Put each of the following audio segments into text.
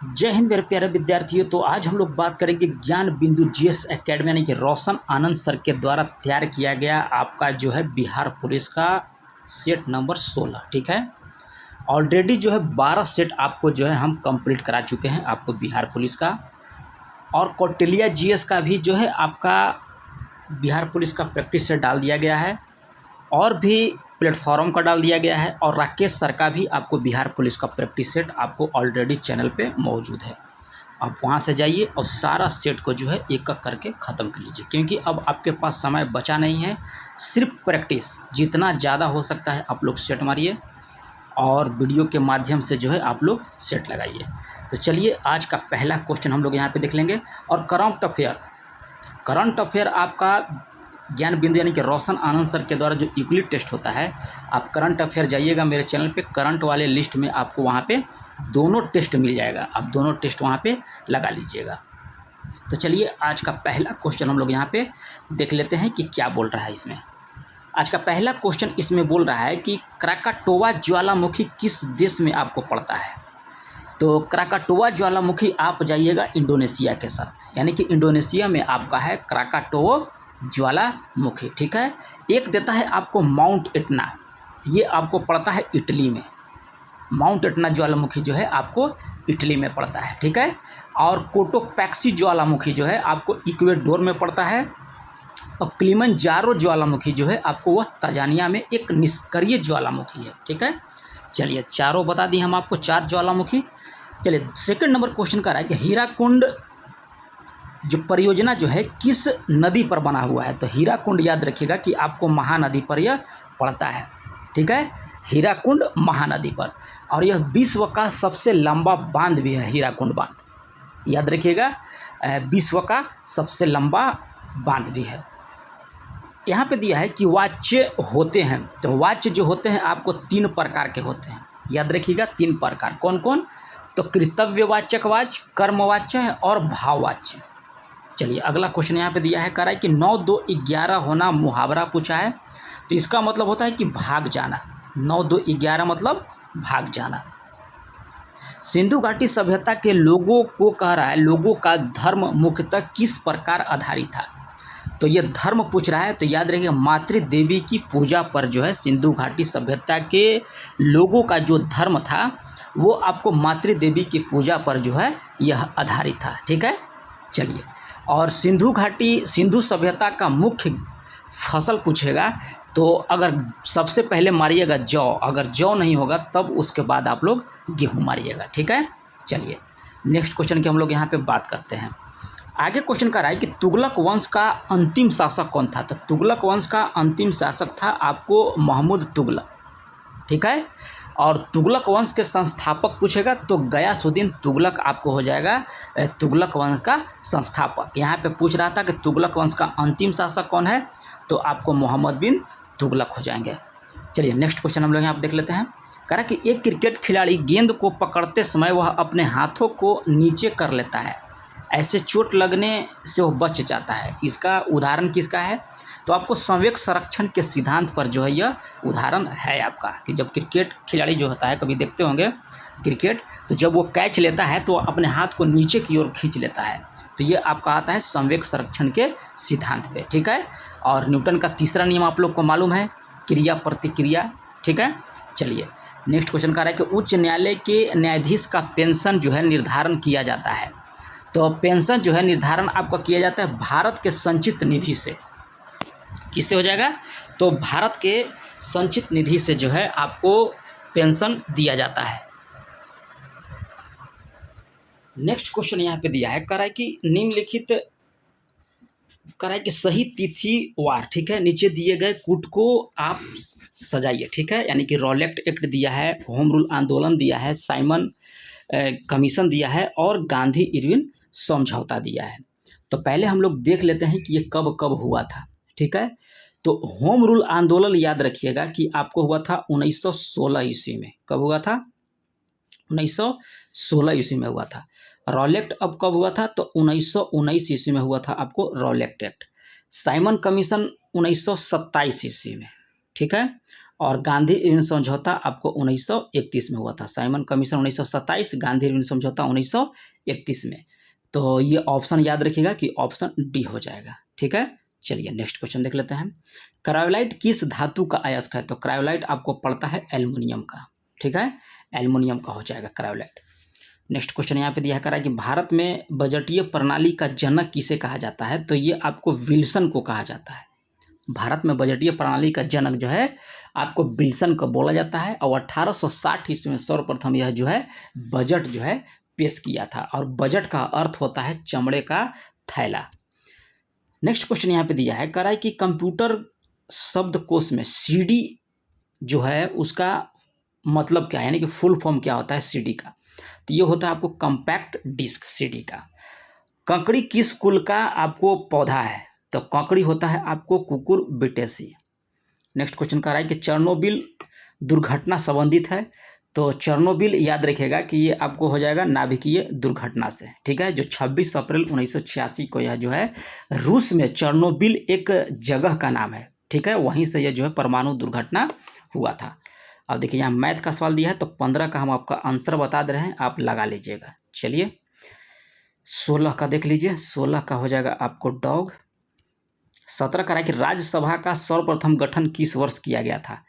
जय हिंद मेरे प्यारे विद्यार्थियों। तो आज हम लोग बात करेंगे ज्ञान बिंदु जीएस एकेडमी यानी कि रोशन आनंद सर के द्वारा तैयार किया गया आपका जो है बिहार पुलिस का सेट नंबर 16। ठीक है, ऑलरेडी जो है 12 सेट आपको जो है हम कंप्लीट करा चुके हैं आपको बिहार पुलिस का, और कौटिल्य जीएस का भी जो है आपका बिहार पुलिस का प्रैक्टिस सेट डाल दिया गया है, और भी प्लेटफॉर्म का डाल दिया गया है, और राकेश सर का भी आपको बिहार पुलिस का प्रैक्टिस सेट आपको ऑलरेडी चैनल पे मौजूद है। आप वहाँ से जाइए और सारा सेट को जो है एक एक करके ख़त्म कर लीजिए, क्योंकि अब आपके पास समय बचा नहीं है। सिर्फ प्रैक्टिस जितना ज़्यादा हो सकता है आप लोग सेट मारिए, और वीडियो के माध्यम से जो है आप लोग सेट लगाइए। तो चलिए आज का पहला क्वेश्चन हम लोग यहाँ पे देख लेंगे। और करंट अफेयर आपका ज्ञान बिंदु यानी कि रोशन आनंद सर के द्वारा जो यूक्लिड टेस्ट होता है, आप करंट अफेयर जाइएगा मेरे चैनल पे, करंट वाले लिस्ट में आपको वहाँ पे दोनों टेस्ट मिल जाएगा, आप दोनों टेस्ट वहाँ पे लगा लीजिएगा। तो चलिए आज का पहला क्वेश्चन हम लोग यहाँ पे देख लेते हैं कि क्या बोल रहा है इसमें। आज का पहला क्वेश्चन इसमें बोल रहा है कि क्राकाटोवा ज्वालामुखी किस देश में आपको पड़ता है। तो क्राकाटोवा ज्वालामुखी आप जाइएगा इंडोनेशिया के साथ, यानी कि इंडोनेशिया में आपका है क्राकाटोवा ज्वालामुखी। ठीक है, एक देता है आपको माउंट एटना, ये आपको पड़ता है इटली में। माउंट एटना ज्वालामुखी जो है आपको इटली में पड़ता है। ठीक है, और कोटोपैक्सी ज्वालामुखी जो है आपको इक्वेडोर में पड़ता है, और किलिमंजारो ज्वालामुखी जो है आपको वह तंजानिया में एक निष्क्रिय ज्वालामुखी है। ठीक है, चलिए चारों बता दी हम आपको, 4 ज्वालामुखी। चलिए सेकंड नंबर क्वेश्चन का रहा है कि हीराकुंड जो परियोजना जो है किस नदी पर बना हुआ है। तो हीराकुंड याद रखिएगा कि आपको महानदी पर यह पड़ता है। ठीक है, हीराकुंड महानदी पर, और यह विश्व का सबसे लंबा बांध भी है हीराकुंड बांध, याद रखिएगा विश्व का सबसे लंबा बांध भी है। यहाँ पे दिया है कि वाच्य होते हैं, तो वाच्य जो होते हैं आपको 3 प्रकार के होते हैं, याद रखिएगा 3 प्रकार। कौन कौन? तो कर्तव्यवाचक वाच्य, कर्मवाच्य और भाववाच्य। चलिए अगला क्वेश्चन यहाँ पे दिया है, कह रहा है कि 9 2 11 होना मुहावरा पूछा है। तो इसका मतलब होता है कि भाग जाना। 9 2 11 मतलब भाग जाना। सिंधु घाटी सभ्यता के लोगों को कह रहा है, लोगों का धर्म मुख्यतः किस प्रकार आधारित था। तो ये धर्म पूछ रहा है, तो याद रखिए मातृ देवी की पूजा पर जो है सिंधु घाटी सभ्यता के लोगों का जो धर्म था वो आपको मातृ देवी की पूजा पर जो है यह आधारित था। ठीक है, चलिए, और सिंधु सभ्यता का मुख्य फसल पूछेगा, तो अगर सबसे पहले मारिएगा जौ, अगर जौ नहीं होगा तब उसके बाद आप लोग गेहूँ मारिएगा। ठीक है, चलिए नेक्स्ट क्वेश्चन की हम लोग यहाँ पे बात करते हैं। आगे क्वेश्चन का रहा है कि तुगलक वंश का अंतिम शासक कौन था। तो तुगलक वंश का अंतिम शासक था आपको महमूद तुगलक। ठीक है, और तुगलक वंश के संस्थापक पूछेगा तो गयासुद्दीन तुगलक आपको हो जाएगा तुगलक वंश का संस्थापक। यहाँ पे पूछ रहा था कि तुगलक वंश का अंतिम शासक कौन है, तो आपको मोहम्मद बिन तुगलक हो जाएंगे। चलिए नेक्स्ट क्वेश्चन हम लोग यहाँ पे देख लेते हैं। कह रहा है कि एक क्रिकेट खिलाड़ी गेंद को पकड़ते समय वह अपने हाथों को नीचे कर लेता है, ऐसे चोट लगने से वह बच जाता है। इसका उदाहरण किसका है? तो आपको संवेग संरक्षण के सिद्धांत पर जो है यह उदाहरण है आपका, कि जब क्रिकेट खिलाड़ी जो होता है, कभी देखते होंगे क्रिकेट, तो जब वो कैच लेता है तो अपने हाथ को नीचे की ओर खींच लेता है, तो ये आपका आता है संवेग संरक्षण के सिद्धांत पे। ठीक है, और न्यूटन का तीसरा नियम आप लोग को मालूम है, क्रिया प्रतिक्रिया। ठीक है, चलिए नेक्स्ट क्वेश्चन का रहा है कि उच्च न्यायालय के न्यायाधीश का पेंशन जो है निर्धारण किया जाता है। तो पेंशन जो है निर्धारण आपका किया जाता है भारत के संचित निधि से। किससे हो जाएगा? तो भारत के संचित निधि से जो है आपको पेंशन दिया जाता है। नेक्स्ट क्वेश्चन यहाँ पे दिया है, कह रहा है कि निम्नलिखित, कह रहा है कि सही तिथि वार। ठीक है, नीचे दिए गए कूट को आप सजाइए। ठीक है, यानी कि रॉलेट एक्ट दिया है, होम रूल आंदोलन दिया है, साइमन कमीशन दिया है, और गांधी इरविन समझौता दिया है। तो पहले हम लोग देख लेते हैं कि ये कब कब हुआ था। ठीक है, तो होम रूल आंदोलन याद रखिएगा कि आपको हुआ था 1916 ईस्वी में। कब हुआ था? 1916 ईस्वी में हुआ था। रॉलेट अब कब हुआ था? तो 1919 ईस्वी में हुआ था आपको रॉलेट एक्ट। साइमन कमीशन 1927 ईस्वी में। ठीक है, और गांधी इरविन समझौता आपको 1931 में हुआ था। साइमन कमीशन 1927, गांधी इरविन समझौता 1931 में। तो ये ऑप्शन याद रखिएगा कि ऑप्शन डी हो जाएगा। ठीक है, चलिए नेक्स्ट क्वेश्चन देख लेते हैं। क्रायोलाइट किस धातु का अयस्क है? तो क्रायोलाइट आपको पड़ता है एल्युमिनियम का। ठीक है, एल्युमिनियम का हो जाएगा क्रायोलाइट। नेक्स्ट क्वेश्चन यहाँ पे दिया करा है कि भारत में बजटीय प्रणाली का जनक किसे कहा जाता है? तो ये आपको विल्सन को कहा जाता है। भारत में बजटीय प्रणाली का जनक जो है आपको विल्सन को बोला जाता है। और 1860 ईस्वी में सर्वप्रथम यह जो है बजट जो है पेश किया था। और बजट का अर्थ होता है चमड़े का थैला। नेक्स्ट क्वेश्चन यहाँ पे दिया है करा है कि कंप्यूटर शब्दकोश में सीडी जो है उसका मतलब क्या है, यानी कि फुल फॉर्म क्या होता है सीडी का? तो ये होता है आपको कॉम्पैक्ट डिस्क सीडी का। ककड़ी किस कुल का आपको पौधा है? तो ककड़ी होता है आपको कुकुरबिटेसी। नेक्स्ट क्वेश्चन कह रहा है कि चेरनोबिल दुर्घटना संबंधित है। तो चेरनोबिल याद रखिएगा कि ये आपको हो जाएगा नाभिकीय दुर्घटना से। ठीक है, जो 26 अप्रैल 1986 को यह जो है रूस में चेरनोबिल एक जगह का नाम है। ठीक है, वहीं से यह जो है परमाणु दुर्घटना हुआ था। अब देखिए यहाँ मैथ का सवाल दिया है तो 15 का हम आपका आंसर बता दे रहे हैं, आप लगा लीजिएगा। चलिए 16 का देख लीजिए, 16 का हो जाएगा आपको डॉग। 17 का है कि राज्यसभा का सर्वप्रथम गठन किस वर्ष किया गया था?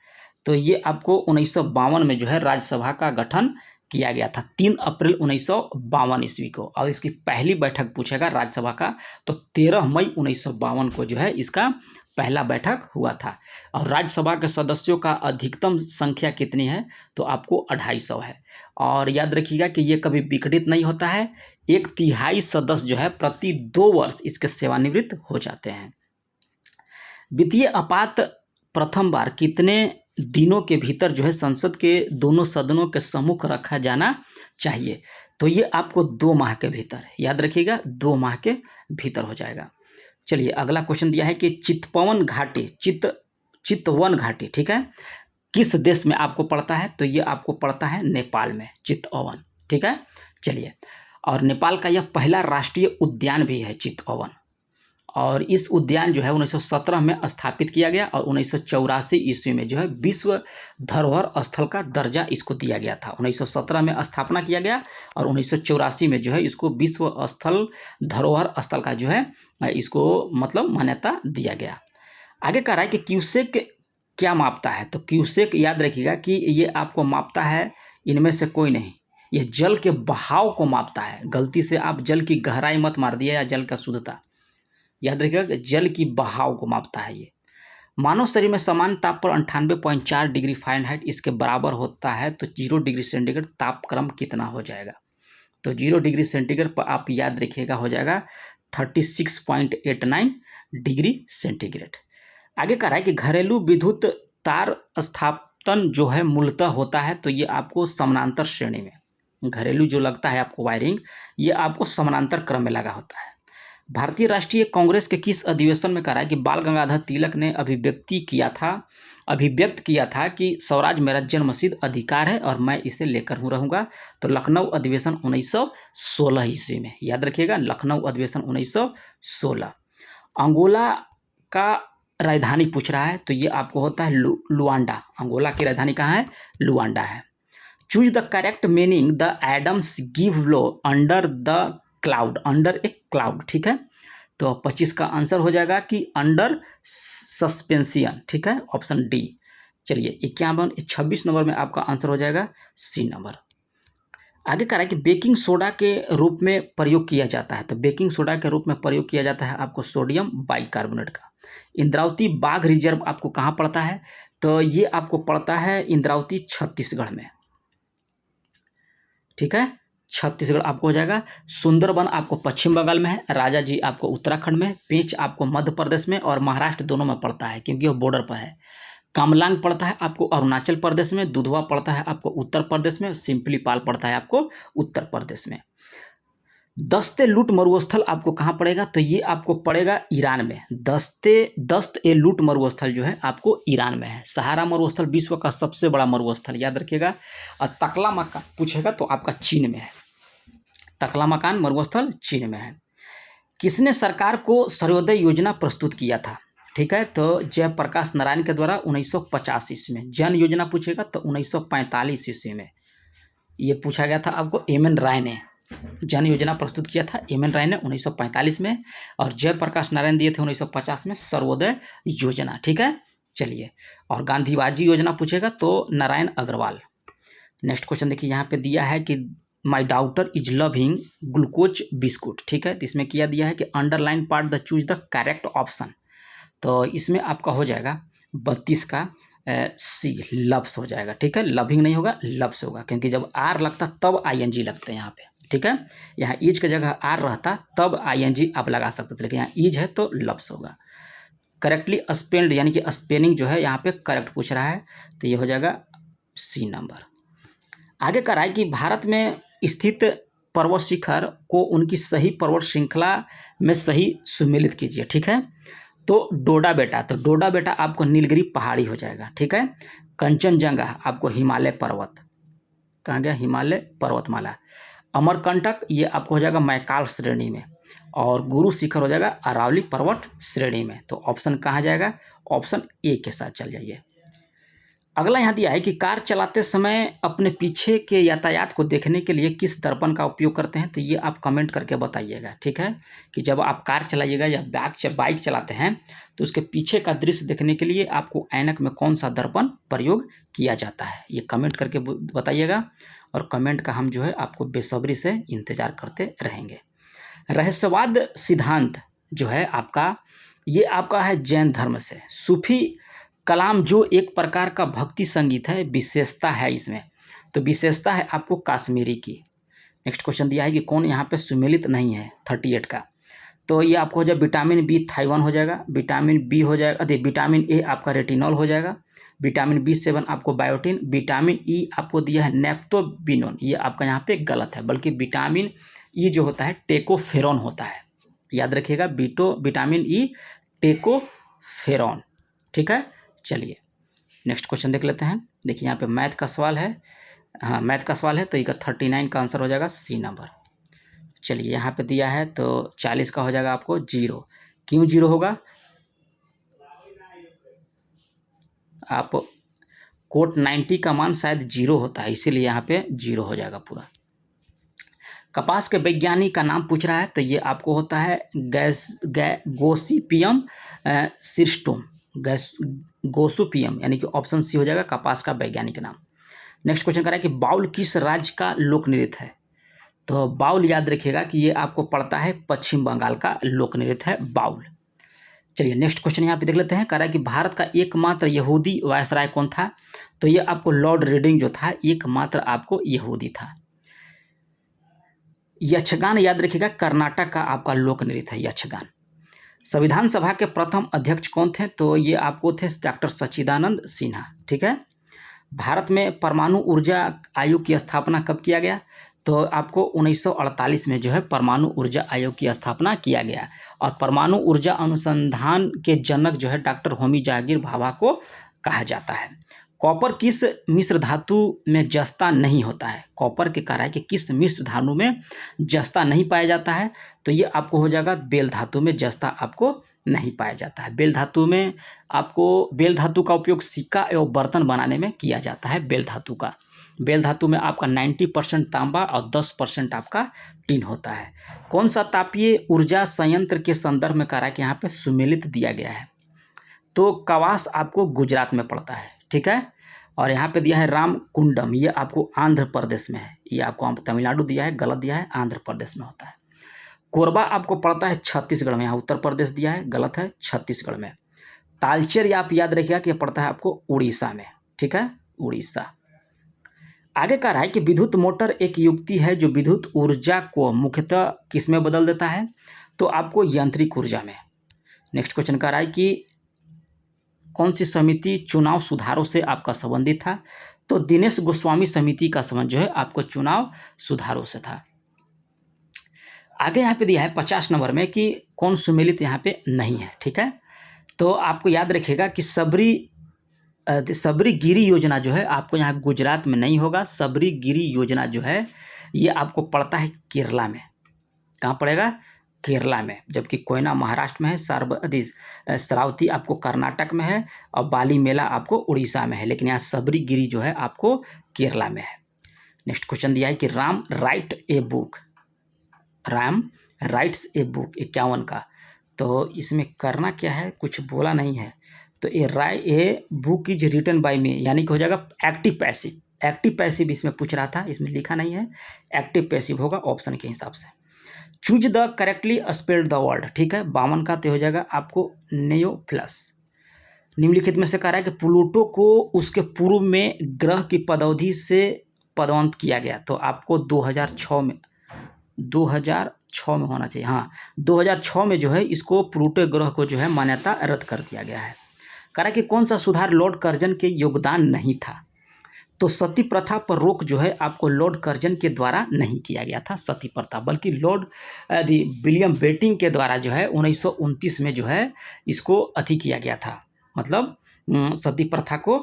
तो ये आपको 1952 में जो है राज्यसभा का गठन किया गया था, 3 अप्रैल 1952 ईस्वी को। और इसकी पहली बैठक पूछेगा राज्यसभा का तो 13 मई 1952 को जो है इसका पहला बैठक हुआ था। और राज्यसभा के सदस्यों का अधिकतम संख्या कितनी है? तो आपको 250 है। और याद रखिएगा कि ये कभी विघटित नहीं होता है, 1/3 सदस्य जो है प्रति 2 वर्ष इसके सेवानिवृत्त हो जाते हैं। वित्तीय आपात प्रथम बार कितने दिनों के भीतर जो है संसद के दोनों सदनों के सम्मुख रखा जाना चाहिए? तो ये आपको 2 माह के भीतर, याद रखिएगा 2 माह के भीतर हो जाएगा। चलिए अगला क्वेश्चन दिया है कि चितवन घाटी चितवन घाटी, ठीक है, किस देश में आपको पड़ता है? तो ये आपको पड़ता है नेपाल में, चितवन। ठीक है, चलिए, और नेपाल का यह पहला राष्ट्रीय उद्यान भी है चितवन। और इस उद्यान जो है 1917 में स्थापित किया गया और 1984 ईस्वी में जो है विश्व धरोहर स्थल का दर्जा इसको दिया गया था। 1917 में स्थापना किया गया और 1984 में जो है इसको विश्व स्थल धरोहर स्थल का जो है इसको मतलब मान्यता दिया गया। आगे कह रहा है कि क्यूसेक क्या मापता है? तो क्यूसेक याद रखिएगा कि ये आपको मापता है इनमें से कोई नहीं, यह जल के बहाव को मापता है। गलती से आप जल की गहराई मत मार दिया या जल का शुद्धता, याद रखिएगा जल की बहाव को मापता है ये। मानव शरीर में समान ताप पर 98.4 डिग्री फ़ारेनहाइट इसके बराबर होता है तो 0 डिग्री सेंटीग्रेड तापक्रम कितना हो जाएगा? तो 0 डिग्री सेंटीग्रेड पर आप याद रखिएगा हो जाएगा 36.89 डिग्री सेंटीग्रेड। आगे कह रहा है कि घरेलू विद्युत तार स्थापन जो है मूलतः होता है तो ये आपको समानांतर श्रेणी में, घरेलू जो लगता है आपको वायरिंग, ये आपको समानांतर क्रम में लगा होता है। भारतीय राष्ट्रीय कांग्रेस के किस अधिवेशन में कह रहा है कि बाल गंगाधर तिलक ने अभिव्यक्त किया था कि स्वराज मेरा जन्मसिद्ध अधिकार है और मैं इसे लेकर रहूँगा? तो लखनऊ अधिवेशन 1916 ईस्वी में, याद रखिएगा लखनऊ अधिवेशन 1916। अंगोला का राजधानी पूछ रहा है तो ये आपको होता है लुआंडा। अंगोला की राजधानी कहाँ है? लुआंडा है। Choose the correct meaning the idioms give low under the cloud, under a cloud. ठीक है, तो 25 का आंसर हो जाएगा कि अंडर सस्पेंशन। ठीक है, ऑप्शन डी। चलिए 26 नंबर में आपका आंसर हो जाएगा सी नंबर। आगे कह रहा है कि बेकिंग सोडा के रूप में प्रयोग किया जाता है। तो बेकिंग सोडा के रूप में प्रयोग किया जाता है आपको सोडियम बाइकार्बोनेट का। इंद्रावती बाघ रिजर्व आपको कहाँ पड़ता है? तो ये आपको पड़ता है इंद्रावती छत्तीसगढ़ में। ठीक है, छत्तीसगढ़ आपको हो जाएगा। सुंदरबन आपको पश्चिम बंगाल में है, राजा जी आपको उत्तराखंड में, पेंच आपको मध्य प्रदेश में और महाराष्ट्र दोनों में पड़ता है क्योंकि वो बॉर्डर पर है। कामलांग पड़ता है आपको अरुणाचल प्रदेश में, दुधवा पड़ता है आपको उत्तर प्रदेश में, सिंपलीपाल पड़ता है आपको उत्तर प्रदेश में। दस्त लूट मरुस्थल आपको कहाँ पड़ेगा? तो ये आपको पड़ेगा ईरान में। दस्त ए लूट मरुस्थल जो है आपको ईरान में है। सहारा मरुस्थल विश्व का सबसे बड़ा मरुस्थल, याद रखिएगा। और तकला मकान पूछेगा तो आपका चीन में है। तकला मकान मरुस्थल चीन में है। किसने सरकार को सर्वोदय योजना प्रस्तुत किया था? ठीक है। तो जयप्रकाश नारायण के द्वारा 1950 ईस्वी में। जन योजना पूछेगा तो 1945 ईस्वी में ये पूछा गया था आपको। एम.एन. राय ने जन योजना प्रस्तुत किया था, एम.एन. राय ने 1945 में, और जयप्रकाश नारायण दिए थे 1950 में सर्वोदय योजना। ठीक है, चलिए। और गांधीवादी योजना पूछेगा तो नारायण अग्रवाल। नेक्स्ट क्वेश्चन देखिए, यहाँ पे दिया है कि my daughter is loving glucose biscuit. ठीक है, तो इसमें किया दिया है कि underline part the choose the correct option. तो इसमें आपका हो जाएगा 32 का सी, लव्स हो जाएगा। ठीक है, लविंग नहीं होगा, लव्स होगा, क्योंकि जब आर लगता तब आईएनजी लगते हैं यहाँ पे। ठीक है, यहाँ इज की जगह आर रहता तब आईएनजी आप लगा सकते थे, लेकिन यहाँ इज है तो लव्स होगा। करेक्टली स्पेल्ड यानी कि स्पेलिंग जो है यहाँ पे करेक्ट पूछ रहा है, तो ये हो जाएगा सी नंबर। आगे कर रहा है कि भारत में स्थित पर्वत शिखर को उनकी सही पर्वत श्रृंखला में सही सुमेलित कीजिए। ठीक है, तो डोडा बेटा, तो डोडा बेटा आपको नीलगिरी पहाड़ी हो जाएगा। ठीक है, कंचनजंगा आपको हिमालय पर्वत, कहाँ गया, हिमालय पर्वतमाला। अमरकंटक ये आपको हो जाएगा मैकाल श्रेणी में, और गुरु शिखर हो जाएगा अरावली पर्वत श्रेणी में। तो ऑप्शन कहाँ जाएगा, ऑप्शन ए के साथ चल जाइए। अगला यहाँ दिया है कि कार चलाते समय अपने पीछे के यातायात को देखने के लिए किस दर्पण का उपयोग करते हैं, तो ये आप कमेंट करके बताइएगा। ठीक है, कि जब आप कार चलाइएगा या बाइक चलाते हैं तो उसके पीछे का दृश्य देखने के लिए आपको ऐनक में कौन सा दर्पण प्रयोग किया जाता है, ये कमेंट करके बताइएगा। और कमेंट का हम जो है आपको बेसब्री से इंतज़ार करते रहेंगे। रहस्यवाद सिद्धांत जो है आपका, ये आपका है जैन धर्म से। सूफी कलाम जो एक प्रकार का भक्ति संगीत है, विशेषता है इसमें, तो विशेषता है आपको काश्मीरी की। नेक्स्ट क्वेश्चन दिया है कि कौन यहाँ पे सुमेलित नहीं है 38 का, तो ये आपको हो जाए विटामिन बी थाइवन हो जाएगा, विटामिन बी हो जाएगा, विटामिन ए आपका रेटिनॉल हो जाएगा, विटामिन B7 आपको बायोटिन, विटामिन ई आपको दिया है नेप्टोबिनोन, ये आपका यहाँ पे गलत है, बल्कि विटामिन ई जो होता है टेकोफेरॉन होता है, याद रखिएगा, विटामिन ई टेकोफेरॉन। ठीक है, चलिए नेक्स्ट क्वेश्चन देख लेते हैं। देखिए यहाँ पे मैथ का सवाल है, हाँ मैथ का सवाल है, तो इसका 39 का आंसर हो जाएगा सी नंबर। चलिए यहाँ पे दिया है तो 40 का हो जाएगा आपको 0। क्यों 0 होगा, आप कोट 90 का मान शायद 0 होता है, इसीलिए यहाँ पे 0 हो जाएगा पूरा। कपास के वैज्ञानिक का नाम पूछ रहा है, तो ये आपको होता है गोसिपियम सिस्टम, गोसुपियम, यानी कि ऑप्शन सी हो जाएगा कपास का वैज्ञानिक नाम। नेक्स्ट क्वेश्चन कर रहा है कि बाउल किस राज्य का लोक नृत्य है, तो बाउल याद रखिएगा कि ये आपको पड़ता है पश्चिम बंगाल का लोक नृत्य है बाउल। चलिए नेक्स्ट क्वेश्चन यहाँ पे देख लेते हैं। कह रहा है कि भारत का एकमात्र यहूदी वायसराय कौन था, तो ये आपको लॉर्ड रीडिंग जो था एकमात्र आपको यहूदी था। यक्षगान याद रखिएगा कर्नाटक का आपका लोक नृत्य है यक्षगान। संविधान सभा के प्रथम अध्यक्ष कौन थे, तो ये आपको थे डॉक्टर सच्चिदानंद सिन्हा। ठीक है, भारत में परमाणु ऊर्जा आयोग की स्थापना कब किया गया, तो आपको 1948 में जो है परमाणु ऊर्जा आयोग की स्थापना किया गया, और परमाणु ऊर्जा अनुसंधान के जनक जो है डॉक्टर होमी जहांगीर भाभा को कहा जाता है। कॉपर किस मिश्र धातु में जस्ता नहीं होता है, कॉपर के कह रहा है कि किस मिश्र धातु में जस्ता नहीं पाया जाता है, तो ये आपको हो जाएगा बेल धातु में जस्ता आपको नहीं पाया जाता है। बेल धातु में आपको बेल धातु का उपयोग सिक्का एवं बर्तन बनाने में किया जाता है। बेल धातु का, बेल धातु में आपका 90% तांबा और 10% आपका टिन होता है। कौन सा तापीय ऊर्जा संयंत्र के संदर्भ में कह रहा है कि यहाँ पे सुमेलित दिया गया है, तो कवास आपको गुजरात में पड़ता है। ठीक है, और यहाँ पे दिया है रामकुंडम, ये आपको आंध्र प्रदेश में है, ये आपको तमिलनाडु दिया है, गलत दिया है, आंध्र प्रदेश में होता है। कोरबा आपको पड़ता है छत्तीसगढ़ में, यहाँ उत्तर प्रदेश दिया है, गलत है, छत्तीसगढ़ में। तालचेर ये आप याद रखिएगा कि पड़ता है आपको उड़ीसा में। ठीक है, उड़ीसा। आगे कह रहा है कि विद्युत मोटर एक युक्ति है जो विद्युत ऊर्जा को मुख्यतः किस में बदल देता है, तो आपको यांत्रिक ऊर्जा में। नेक्स्ट क्वेश्चन कह रहा है कि कौन सी समिति चुनाव सुधारों से आपका संबंधित था, तो दिनेश गोस्वामी समिति का संबंध जो है आपको चुनाव सुधारों से था। आगे यहाँ पे दिया है 50 नंबर में कि कौन सुमेलित यहाँ पे नहीं है। ठीक है, तो आपको याद रखिएगा कि सबरी गिरी योजना जो है आपको यहाँ गुजरात में नहीं होगा। सबरी गिरी योजना जो है ये आपको पड़ता है केरला में। कहाँ पड़ेगा, केरला में, जबकि कोयना महाराष्ट्र में है, श्रावती आपको कर्नाटक में है और बाली मेला आपको उड़ीसा में है, लेकिन यहाँ सबरीगिरी जो है आपको केरला में है। नेक्स्ट क्वेश्चन दिया है कि राम राइट्स ए बुक 51 का, तो इसमें करना क्या है, कुछ बोला नहीं है। तो a book is written by me, यानी कि हो जाएगा एक्टिव पैसिव इसमें पूछ रहा था, इसमें लिखा नहीं है, एक्टिव पैसिव होगा ऑप्शन के हिसाब से। Choose the correctly spelled the word, ठीक है, 52 का तो हो जाएगा आपको नेओप्लस। निम्नलिखित में से कह रहा है कि प्लूटो को उसके पूर्व में ग्रह की पदअवधि से पदोन्नत किया गया, तो आपको 2006 में होना चाहिए, हाँ 2006 में जो है इसको प्लूटो ग्रह को जो है मान्यता रद्द कर दिया गया है। कह रहा है कि कौन सा सुधार लॉर्ड कर्जन के योगदान नहीं था, तो सती प्रथा पर रोक जो है आपको लॉर्ड कर्जन के द्वारा नहीं किया गया था सती प्रथा, बल्कि लॉर्ड विलियम बेटिंग के द्वारा जो है 1929 में जो है इसको किया गया था, मतलब सती प्रथा को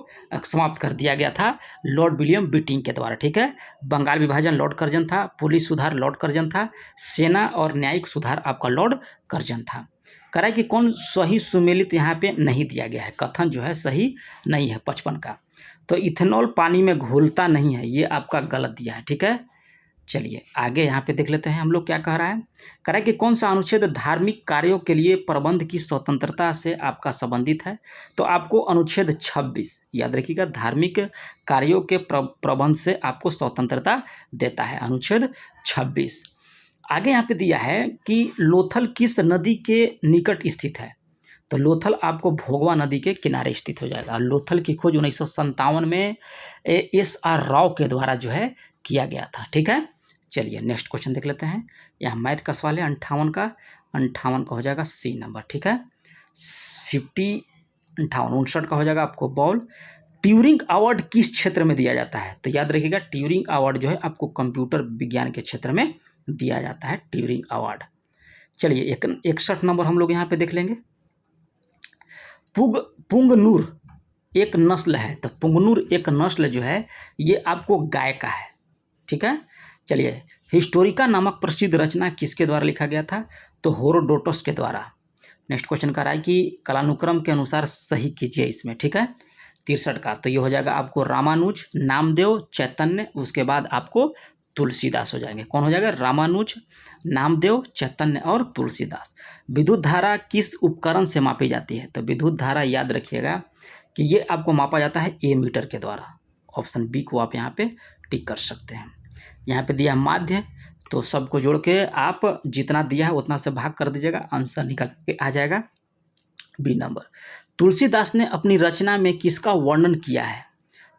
समाप्त कर दिया गया था लॉर्ड विलियम बेटिंग के द्वारा, ठीक है। बंगाल विभाजन लॉर्ड कर्जन था, पुलिस सुधार लॉर्ड कर्जन था, सेना और न्यायिक सुधार आपका लॉर्ड कर्जन था। कह रहा है कि कौन सही सुमेलित यहाँ पे नहीं दिया गया है, कथन जो है सही नहीं है 55 का। तो इथेनॉल पानी में घुलता नहीं है, ये आपका गलत दिया है, ठीक है। चलिए आगे यहाँ पे देख लेते हैं हम लोग क्या कह रहा है। कह रहा है कि कौन सा अनुच्छेद धार्मिक कार्यों के लिए प्रबंध की स्वतंत्रता से आपका संबंधित है, तो आपको अनुच्छेद 26 याद रखिएगा, धार्मिक कार्यों के प्रबंध से आपको स्वतंत्रता देता है, अनुच्छेद 26। आगे यहाँ पे दिया है कि लोथल किस नदी के निकट स्थित है, तो लोथल आपको भोगवा नदी के किनारे स्थित हो जाएगा। लोथल की खोज 1957 में SR राव के द्वारा जो है किया गया था, ठीक है। चलिए नेक्स्ट क्वेश्चन देख लेते हैं। यहाँ मैथ का सवाल है 58 का हो जाएगा सी नंबर, ठीक है। 59 का हो जाएगा आपको बॉल। ट्यूरिंग अवार्ड किस क्षेत्र में दिया जाता है, तो याद रखिएगा ट्यूरिंग अवार्ड जो है आपको कंप्यूटर विज्ञान के क्षेत्र में दिया जाता है, ट्यूरिंग अवार्ड। चलिए 61 नंबर हम लोग यहाँ पे देख लेंगे। पुंगनूर एक नस्ल है, तो पुंगनूर एक नस्ल जो है ये आपको गाय का है, ठीक है। चलिए हिस्टोरिका नामक प्रसिद्ध रचना किसके द्वारा लिखा गया था, तो हेरोडोटस के द्वारा। नेक्स्ट क्वेश्चन कर रहा है कि कालानुक्रम के अनुसार सही कीजिए इसमें, ठीक है। 63 का तो ये हो जाएगा आपको रामानुज, नामदेव, चैतन्य, उसके बाद आपको तुलसीदास हो जाएंगे। कौन हो जाएगा, रामानुज, नामदेव, चैतन्य और तुलसीदास। विद्युत धारा किस उपकरण से मापी जाती है, तो विद्युत धारा याद रखिएगा कि ये आपको मापा जाता है एमीटर के द्वारा। ऑप्शन बी को आप यहाँ पे टिक कर सकते हैं। यहाँ पे दिया माध्य, तो सबको जोड़ के आप जितना दिया है उतना से भाग कर दीजिएगा, आंसर निकल के आ जाएगा बी नंबर। तुलसीदास ने अपनी रचना में किसका वर्णन किया है,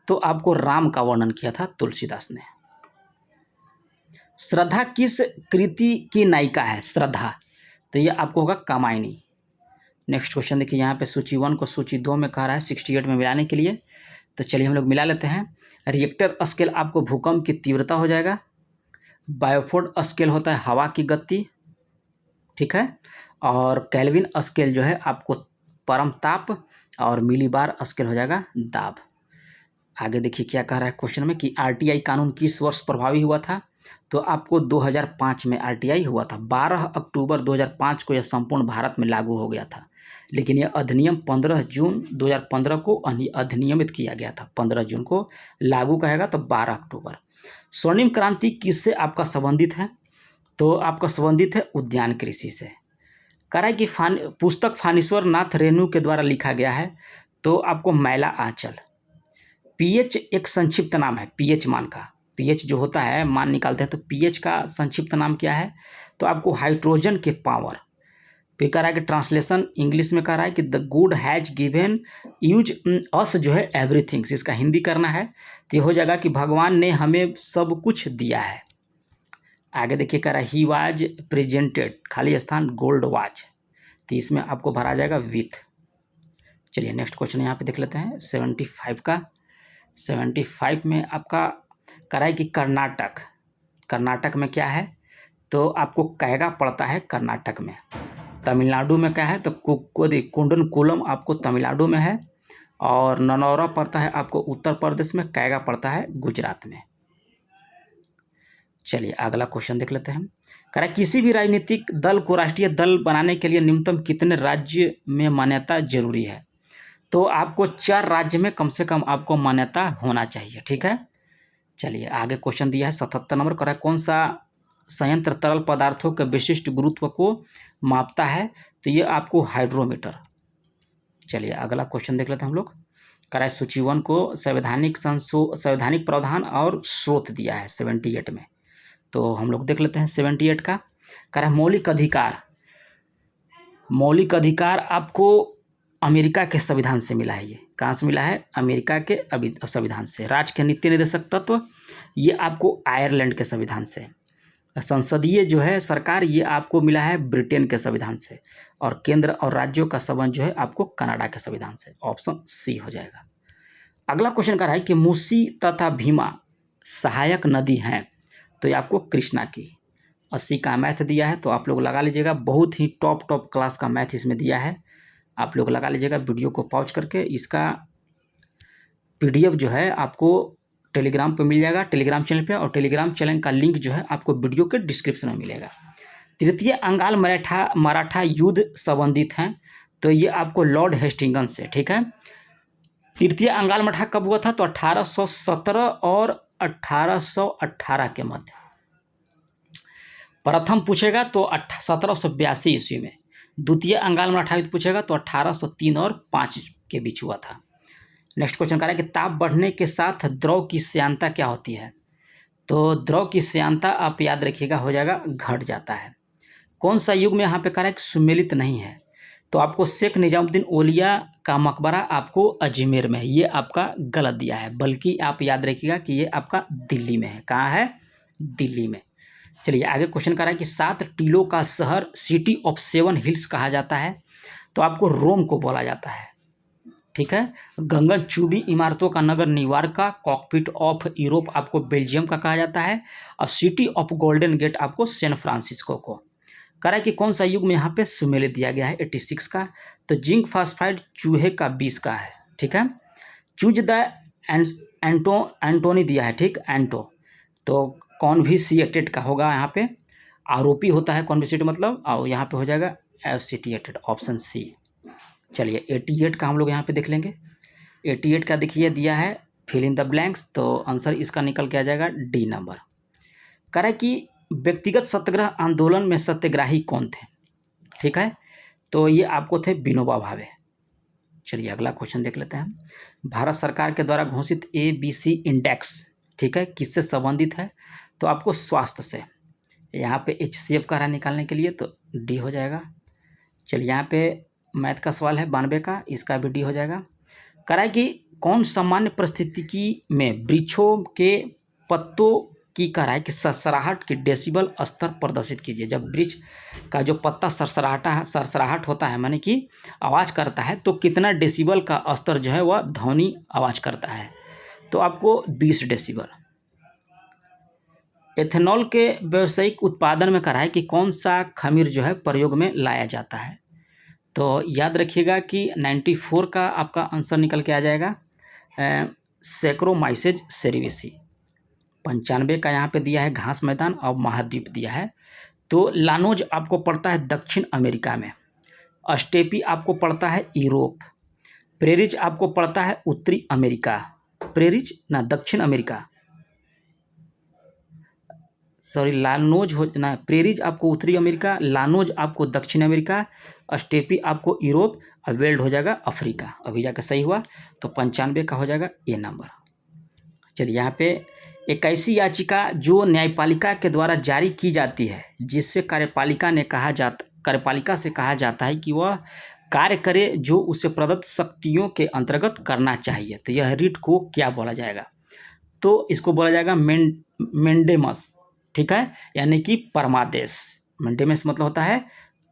तो आपको राम का वर्णन किया था तुलसीदास ने। श्रद्धा किस कृति की नायिका है, श्रद्धा, तो ये आपको होगा कामायनी। नेक्स्ट क्वेश्चन देखिए, यहाँ पे सूची 1 को सूची 2 में कह रहा है 68 में मिलाने के लिए, तो चलिए हम लोग मिला लेते हैं। रिएक्टर स्केल आपको भूकंप की तीव्रता हो जाएगा। बायोफोर्ड स्केल होता है हवा की गति, ठीक है। और केल्विन स्केल जो है आपको परम ताप, और मिलीबार स्केल हो जाएगा दाब। आगे देखिए क्या कह रहा है क्वेश्चन में कि RTI कानून किस वर्ष प्रभावी हुआ था, तो आपको 2005 में RTI हुआ था। 12 अक्टूबर 2005 को यह संपूर्ण भारत में लागू हो गया था, लेकिन यह अधिनियम 15 जून 2015 को अधिनियमित किया गया था। 15 जून को लागू कहेगा तो 12 अक्टूबर। स्वर्णिम क्रांति किससे आपका संबंधित है, तो आपका संबंधित है उद्यान कृषि से। कह रहा है कि पुस्तक फानेश्वर नाथ रेणु के द्वारा लिखा गया है, तो आपको मैला आंचल। पीएच एक संक्षिप्त नाम है, पीएच मान का, पीएच जो होता है मान निकालते हैं, तो पीएच का संक्षिप्त नाम क्या है, तो आपको हाइड्रोजन के पावर। फिर कह रहा है कि ट्रांसलेशन इंग्लिश में कह रहा है कि the good has given use us जो है एवरीथिंग्स, इसका हिंदी करना है तो ये हो जाएगा कि भगवान ने हमें सब कुछ दिया है। आगे देखिए कह रहा है ही वाज प्रेजेंटेड, खाली स्थान गोल्ड वॉच, तो इसमें आपको भरा जाएगा विथ। चलिए नेक्स्ट क्वेश्चन यहाँ पे देख लेते हैं 75 का। 75 में आपका कह रहा है कि कर्नाटक में क्या है, तो आपको कैगा पड़ता है कर्नाटक में। तमिलनाडु में क्या है, तो कुंडनकुलम आपको तमिलनाडु में है, और ननौरा पड़ता है आपको उत्तर प्रदेश में, कैगा पड़ता है गुजरात में। चलिए अगला क्वेश्चन देख लेते हैं हम। कह रहा है किसी भी राजनीतिक दल को राष्ट्रीय दल बनाने के लिए न्यूनतम कितने राज्य में मान्यता जरूरी है? तो आपको 4 राज्य में कम से कम आपको मान्यता होना चाहिए, ठीक है। चलिए आगे क्वेश्चन दिया है 77 नंबर। कह रहा है कौन सा संयंत्र तरल पदार्थों के विशिष्ट गुरुत्व को मापता है? तो ये आपको हाइड्रोमीटर। चलिए अगला क्वेश्चन देख लेते हैं हम लोग। कह रहा है सूची 1 को संवैधानिक प्रावधान और स्रोत दिया है 78 में, तो हम लोग देख लेते हैं 78 का। कह रहा है मौलिक अधिकार आपको अमेरिका के संविधान से मिला है। ये कहाँ से मिला है? अमेरिका के संविधान से। राज्य के नीति निर्देशक तत्व ये आपको आयरलैंड के संविधान से। संसदीय जो है सरकार ये आपको मिला है ब्रिटेन के संविधान से। और केंद्र और राज्यों का संबंध जो है आपको कनाडा के संविधान से। ऑप्शन सी हो जाएगा। अगला क्वेश्चन कर रहा है कि मूसी तथा भीमा सहायक नदी हैं, तो ये आपको कृष्णा की। 80 का मैथ दिया है, तो आप लोग लगा लीजिएगा। बहुत ही टॉप क्लास का मैथ इसमें दिया है, आप लोग लगा लीजिएगा। वीडियो को पॉज करके इसका PDF जो है आपको टेलीग्राम पे मिल जाएगा, टेलीग्राम चैनल पे, और टेलीग्राम चैनल का लिंक जो है आपको वीडियो के डिस्क्रिप्शन में मिलेगा। तृतीय अंगाल मराठा युद्ध संबंधित हैं, तो ये आपको लॉर्ड हेस्टिंगस से, ठीक है। तृतीय अंगाल मराठा कब हुआ था? तो 1817 और 1818 के मध्य। प्रथम पूछेगा तो 1782 ईस्वी में। द्वितीय अंगाल मराठा युद्ध पूछेगा तो 1803 और 5 के बीच हुआ था। नेक्स्ट क्वेश्चन कह रहा है कि ताप बढ़ने के साथ द्रव की श्यानता क्या होती है? तो द्रव की श्यानता आप याद रखिएगा हो जाएगा घट जाता है। कौन सा युग में यहाँ पे कह रहा है कि सुमेलित नहीं है? तो आपको शेख निजामुद्दीन औलिया का मकबरा आपको अजमेर में है, ये आपका गलत दिया है, बल्कि आप याद रखिएगा कि ये आपका दिल्ली में है। कहाँ है? दिल्ली में। चलिए आगे क्वेश्चन कर रहा है कि 7 टीलों का शहर सिटी ऑफ 7 हिल्स कहा जाता है, तो आपको रोम को बोला जाता है, ठीक है। गगनचुंबी इमारतों का नगर न्यूयॉर्क का, कॉकपिट ऑफ यूरोप आपको बेल्जियम का कहा जाता है, और सिटी ऑफ गोल्डन गेट आपको सैन फ्रांसिस्को को। कह रहा है कि कौन सा युग में यहाँ पे सुमेलित दिया गया है? 86 का। तो जिंक फास्फाइड चूहे का 20 का है, ठीक है। चूज द एंटोनी दिया है, ठीक, एंटो, तो कॉन्विसिएटेड का होगा यहाँ पे। आरोपी होता है कॉन्विसिएटेड मतलब, और यहाँ पे हो जाएगा एसिटिएटेड, ऑप्शन सी। चलिए 88 का हम लोग यहाँ पे देख लेंगे। 88 का देखिए दिया है फिल इन द ब्लैंक्स, तो आंसर इसका निकल के आ जाएगा डी नंबर। कह रहा है कि व्यक्तिगत सत्याग्रह आंदोलन में सत्याग्रही कौन थे? ठीक है, तो ये आपको थे विनोबा भावे। चलिए अगला क्वेश्चन देख लेते हैं। भारत सरकार के द्वारा घोषित ABC इंडेक्स, ठीक है, किससे संबंधित है? तो आपको स्वास्थ्य से। यहाँ पे HCF का रहा निकालने के लिए, तो डी हो जाएगा। चलिए यहाँ पे मैथ का सवाल है 92 का, इसका भी डी हो जाएगा। कह रहा है कि कौन सामान्य परिस्थिति में वृक्षों के पत्तों की कह रहा है कि सरसराहट के डेसिबल स्तर प्रदर्शित कीजिए। जब वृक्ष का जो पत्ता सरसराहट होता है, माने कि आवाज़ करता है, तो कितना डेसिबल का स्तर जो है वह ध्वनि आवाज़ करता है? तो आपको 20 डेसिबल। एथेनॉल के व्यावसायिक उत्पादन में कह रहा है कि कौन सा खमीर जो है प्रयोग में लाया जाता है? तो याद रखिएगा कि 94 का आपका आंसर निकल के आ जाएगा सैक्रोमाइसेज सेरेविसी। 95 का यहाँ पे दिया है घास मैदान और महाद्वीप दिया है। तो लानोज आपको पड़ता है दक्षिण अमेरिका में, स्टेपी आपको पड़ता है यूरोप, प्रेरिज आपको पड़ता है उत्तरी अमेरिका, प्रेरिज ना दक्षिण अमेरिका, सॉरी लानोज हो ना, प्रेरिज आपको उत्तरी अमेरिका, लानोज आपको दक्षिण अमेरिका, स्टेपी आपको यूरोप, और वेल्ड हो जाएगा अफ्रीका। अभी जाकर सही हुआ, तो 95 का हो जाएगा ए नंबर। चलिए यहाँ पे एक ऐसी याचिका जो न्यायपालिका के द्वारा जारी की जाती है जिससे कार्यपालिका से कहा जाता है कि वह कार्य करे जो उसे प्रदत्त शक्तियों के अंतर्गत करना चाहिए, तो यह रिट को क्या बोला जाएगा? तो इसको बोला जाएगा मेंडेमस, ठीक है, यानी कि परमादेश। मेंडेमस मतलब होता है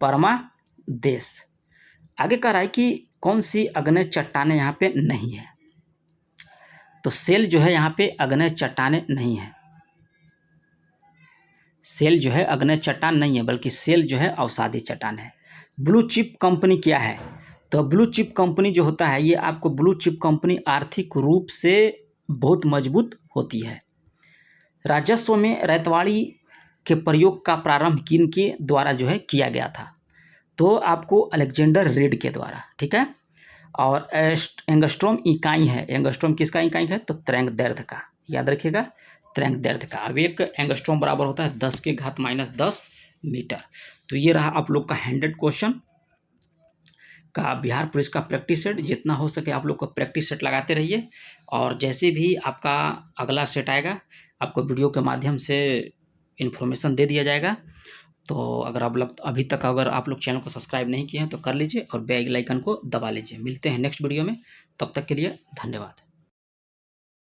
परमादेश। आगे कह रहा है कि कौन सी अग्नेय चट्टानें यहाँ पे नहीं है? तो सेल जो है यहाँ पे अग्नेय चट्टानें नहीं है। सेल जो है अग्नेय चट्टान नहीं है, बल्कि सेल जो है अवसादी चट्टान है। ब्लू चिप कंपनी क्या है? तो ब्लू चिप कंपनी जो होता है, ये आपको ब्लू चिप कंपनी आर्थिक रूप से बहुत मजबूत होती है। राजस्व में रैतवाड़ी के प्रयोग का प्रारंभ किन के द्वारा जो है किया गया था? तो आपको अलेक्जेंडर रेड के द्वारा, ठीक है। और एंगस्ट्रॉम इकाई है, एंगस्ट्रॉम किसका इकाई है? तो तरंगदैर्घ्य का, याद रखिएगा, तरंगदैर्घ्य का। अब एक एंगस्ट्रॉम बराबर होता है 10⁻⁻10 मीटर। तो ये रहा आप लोग का 100 क्वेश्चन का बिहार पुलिस का प्रैक्टिस सेट। जितना हो सके आप लोग को प्रैक्टिस सेट लगाते रहिए, और जैसे भी आपका अगला सेट आएगा आपको वीडियो के माध्यम से इन्फॉर्मेशन दे दिया जाएगा। तो अगर अभी तक अगर आप लोग चैनल को सब्सक्राइब नहीं किए हैं तो कर लीजिए और बेल आइकन को दबा लीजिए। मिलते हैं नेक्स्ट वीडियो में, तब तक के लिए धन्यवाद।